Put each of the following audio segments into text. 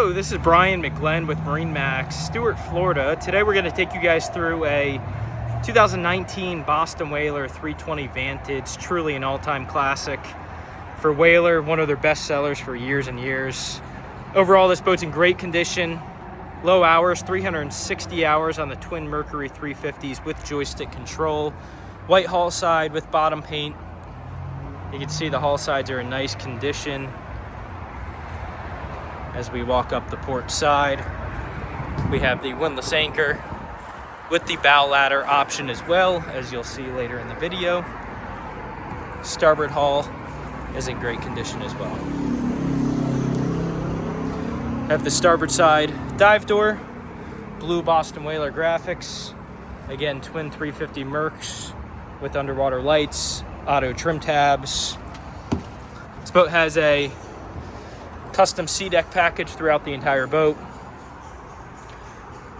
Hello, this is Bryan McGlynn with MarineMax Stuart, Florida. Today we're going to take you guys through a 2019 Boston Whaler 320 Vantage, truly an all-time classic for Whaler, one of their best sellers for years and years. Overall, this boat's in great condition, low hours, 360 hours on the twin Mercury 350s with joystick control, white hull side with bottom paint. You can see the hull sides are in nice condition. As we walk up the port side, we have the windlass anchor with the bow ladder option as well, as you'll see later in the video. Starboard hull is in great condition as well. Have the starboard side dive door, blue Boston Whaler graphics, again twin 350 Mercs with underwater lights, auto trim tabs. This boat has a custom sea deck package throughout the entire boat.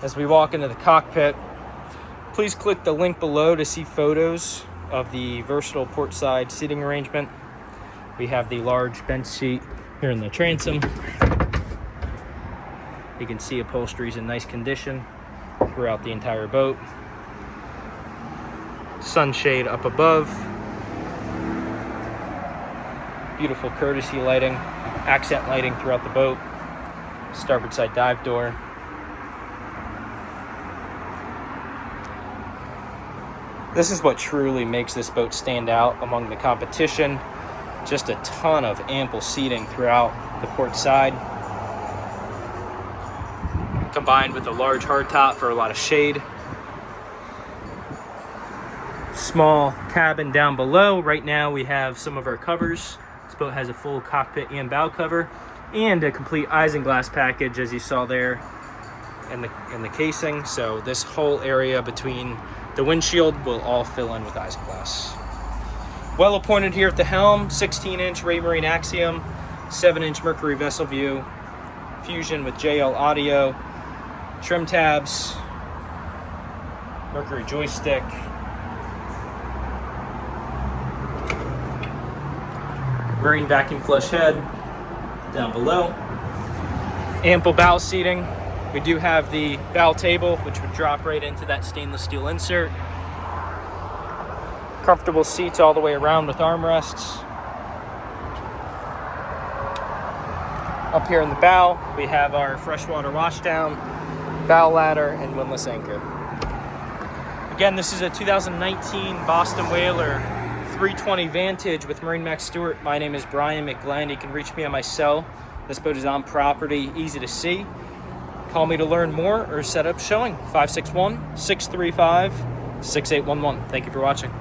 As we walk into the cockpit, please click the link below to see photos of the versatile port side seating arrangement. We have the large bench seat here in the transom. You can see upholstery is in nice condition throughout the entire boat. Sunshade up above. Beautiful courtesy lighting, accent lighting throughout the boat. Starboard side dive door. This is what truly makes this boat stand out among the competition. Just a ton of ample seating throughout the port side, combined with a large hardtop for a lot of shade. Small cabin down below. Right now we have some of our covers. This boat has a full cockpit and bow cover and a complete isinglass package, as you saw there in the casing. So this whole area between the windshield will all fill in with isinglass. Well appointed here at the helm, 16-inch Raymarine Axiom, 7-inch Mercury vessel view, fusion with JL audio, trim tabs, Mercury joystick, marine vacuum flush head down below. Ample bow seating. We do have the bow table, which would drop right into that stainless steel insert. Comfortable seats all the way around with armrests. Up here in the bow, we have our freshwater washdown, bow ladder, and windlass anchor. Again, this is a 2019 Boston Whaler 320 Vantage with MarineMax Stuart. My name is Bryan McGlynn. You can reach me on my cell. This boat is on property, easy to see. Call me to learn more or set up showing. 561-635-6811. Thank you for watching.